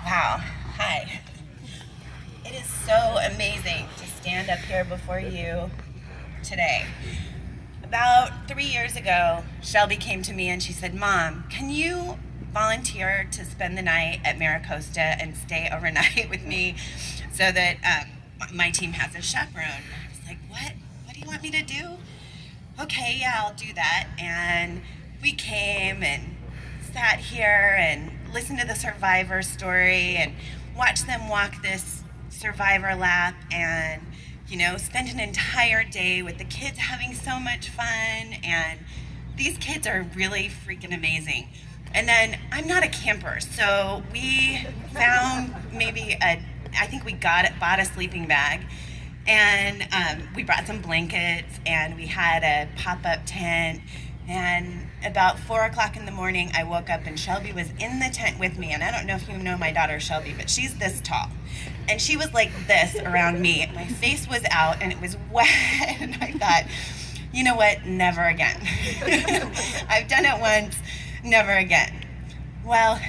Wow. Hi. It is so amazing to stand up here before you today. About 3 years ago, Shelby came to me and she said, Mom, can you volunteer to spend the night at Maricosta and stay overnight with me so that my team has a chaperone? I was like, what? What do you want me to do? Okay, yeah, I'll do that. And we came and sat here and listened to the survivor story and watched them walk this survivor lap and, spend an entire day with the kids having so much fun. And these kids are really freaking amazing. And then I'm not a camper, so we found I think we bought a sleeping bag, and we brought some blankets, and we had a pop-up tent. And about 4 o'clock in the morning, I woke up and Shelby was in the tent with me. And I don't know if you know my daughter Shelby, but she's this tall. And she was like this around me. My face was out and it was wet. And I thought, you know what? Never again. I've done it once, never again. Well,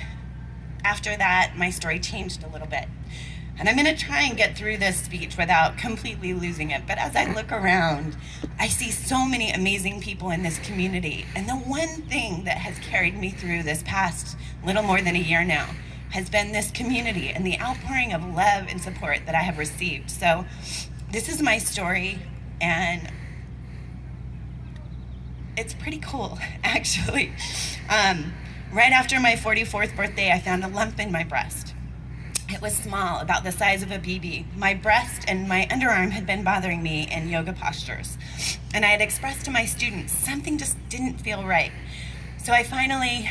after that, my story changed a little bit. And I'm going to try and get through this speech without completely losing it. But as I look around, I see so many amazing people in this community. And the one thing that has carried me through this past little more than a year now has been this community and the outpouring of love and support that I have received. So this is my story, and it's pretty cool, actually. Right after my 44th birthday, I found a lump in my breast. It was small, about the size of a BB. My breast and my underarm had been bothering me in yoga postures. And I had expressed to my students, something just didn't feel right. So I finally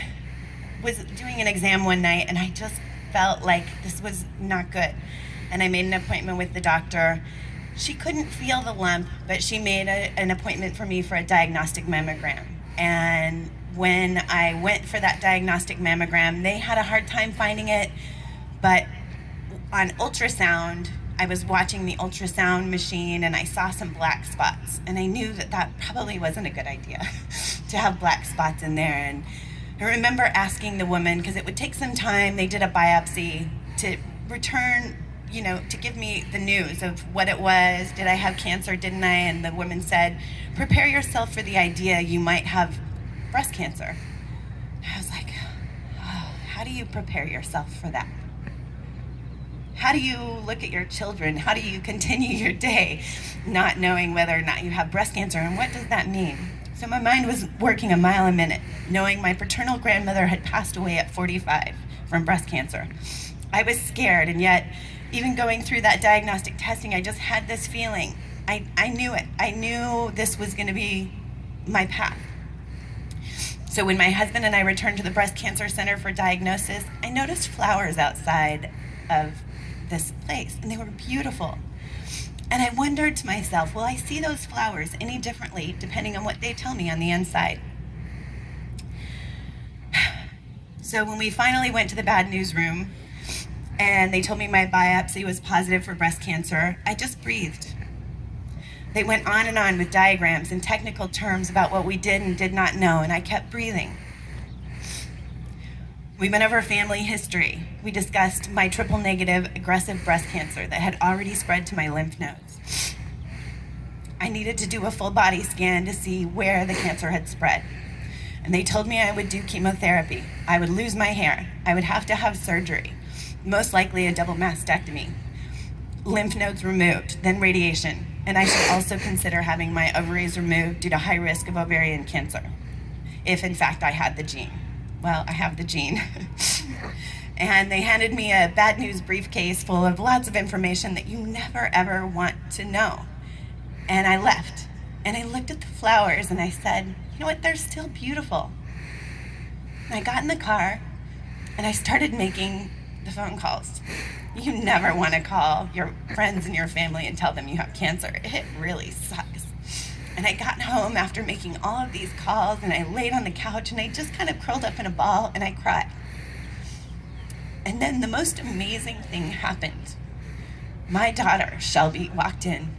was doing an exam one night, and I just felt like this was not good. And I made an appointment with the doctor. She couldn't feel the lump, but she made an appointment for me for a diagnostic mammogram. And when I went for that diagnostic mammogram, they had a hard time finding it, but on ultrasound, I was watching the ultrasound machine and I saw some black spots, and I knew that probably wasn't a good idea to have black spots in there. And I remember asking the woman, because it would take some time, they did a biopsy to return, to give me the news of what it was. Did I have cancer, didn't I? And the woman said, prepare yourself for the idea you might have breast cancer. I was like, oh, how do you prepare yourself for that? How do you look at your children? How do you continue your day not knowing whether or not you have breast cancer? And what does that mean? So my mind was working a mile a minute, knowing my paternal grandmother had passed away at 45 from breast cancer. I was scared, and yet, even going through that diagnostic testing, I just had this feeling. I knew it. I knew this was going to be my path. So when my husband and I returned to the breast cancer center for diagnosis, I noticed flowers outside of this place, and they were beautiful. And I wondered to myself, will I see those flowers any differently depending on what they tell me on the inside? So when we finally went to the bad news room and they told me my biopsy was positive for breast cancer, I just breathed. They went on and on with diagrams and technical terms about what we did and did not know, and I kept breathing. We went over family history. We discussed my triple negative aggressive breast cancer that had already spread to my lymph nodes. I needed to do a full body scan to see where the cancer had spread. And they told me I would do chemotherapy. I would lose my hair. I would have to have surgery, most likely a double mastectomy. Lymph nodes removed, then radiation. And I should also consider having my ovaries removed due to high risk of ovarian cancer, if in fact I had the gene. Well, I have the gene. And they handed me a bad news briefcase full of lots of information that you never ever want to know. And I left. And I looked at the flowers and I said, you know what, they're still beautiful. And I got in the car and I started making the phone calls. You never want to call your friends and your family and tell them you have cancer. It really sucks. And I got home after making all of these calls, and I laid on the couch and I just kind of curled up in a ball and I cried. And then the most amazing thing happened. My daughter, Shelby, walked in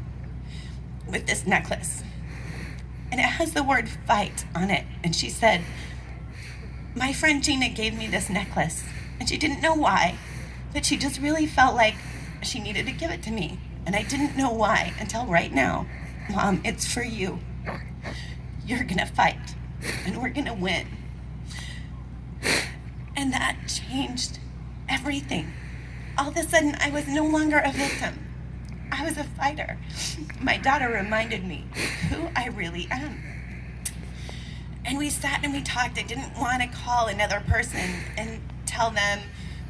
with this necklace, and it has the word fight on it. And she said, my friend Gina gave me this necklace, and she didn't know why, but she just really felt like she needed to give it to me. And I didn't know why until right now. Mom, it's for you. You're gonna fight, and we're gonna win. And that changed everything. All of a sudden, I was no longer a victim. I was a fighter. My daughter reminded me who I really am. And we sat and we talked. I didn't want to call another person and tell them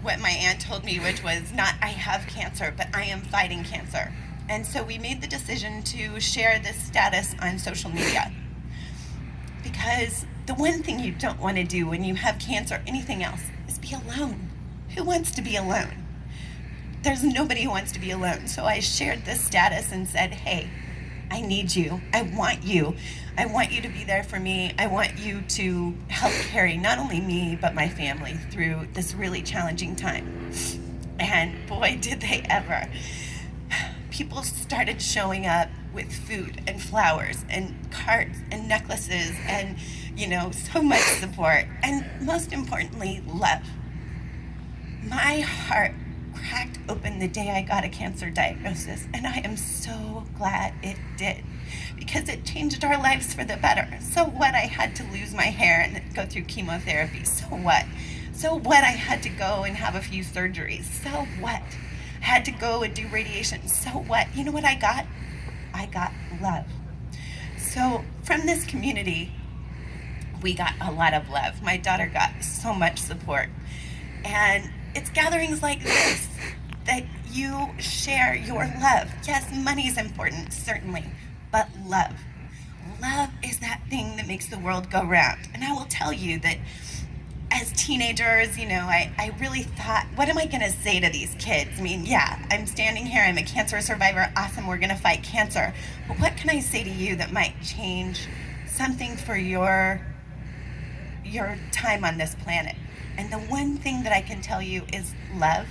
what my aunt told me, which was not I have cancer, but I am fighting cancer. And so we made the decision to share this status on social media. Because the one thing you don't want to do when you have cancer or anything else is be alone. Who wants to be alone? There's nobody who wants to be alone. So I shared this status and said, hey, I need you. I want you. I want you to be there for me. I want you to help carry not only me, but my family through this really challenging time. And boy, did they ever. People started showing up with food and flowers and cards and necklaces and, so much support. And most importantly, love. My heart cracked open the day I got a cancer diagnosis, and I am so glad it did, because it changed our lives for the better. So what? I had to lose my hair and go through chemotherapy. So what? So what? I had to go and have a few surgeries. So what? I had to go and do radiation. So what? You know what I got? I got love. So from this community, we got a lot of love. My daughter got so much support. And it's gatherings like this that you share your love. Yes, money is important, certainly, but love. Love is that thing that makes the world go round. And I will tell you that as teenagers, I really thought, what am I going to say to these kids? I mean, yeah, I'm standing here, I'm a cancer survivor, awesome, we're going to fight cancer. But what can I say to you that might change something for your time on this planet? And the one thing that I can tell you is love.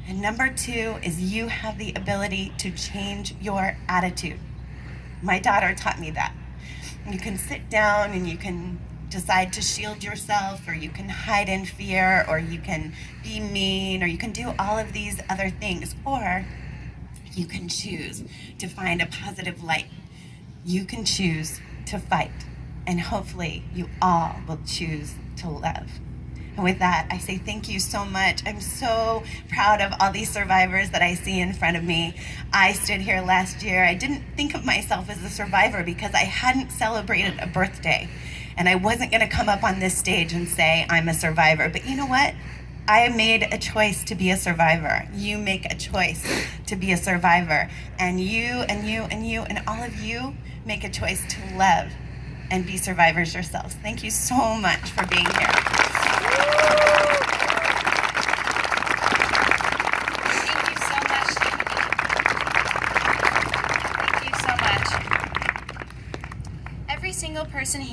And number 2 is you have the ability to change your attitude. My daughter taught me that. You can sit down and you can decide to shield yourself, or you can hide in fear, or you can be mean, or you can do all of these other things, or you can choose to find a positive light. You can choose to fight, and hopefully you all will choose to love. And with that, I say thank you so much. I'm so proud of all these survivors that I see in front of me. I stood here last year. I didn't think of myself as a survivor because I hadn't celebrated a birthday. And I wasn't going to come up on this stage and say I'm a survivor. But you know what? I made a choice to be a survivor. You make a choice to be a survivor. And you and you and you and all of you make a choice to love and be survivors yourselves. Thank you so much for being here. Thank you so much, Tiffany. Thank you so much. Every single person here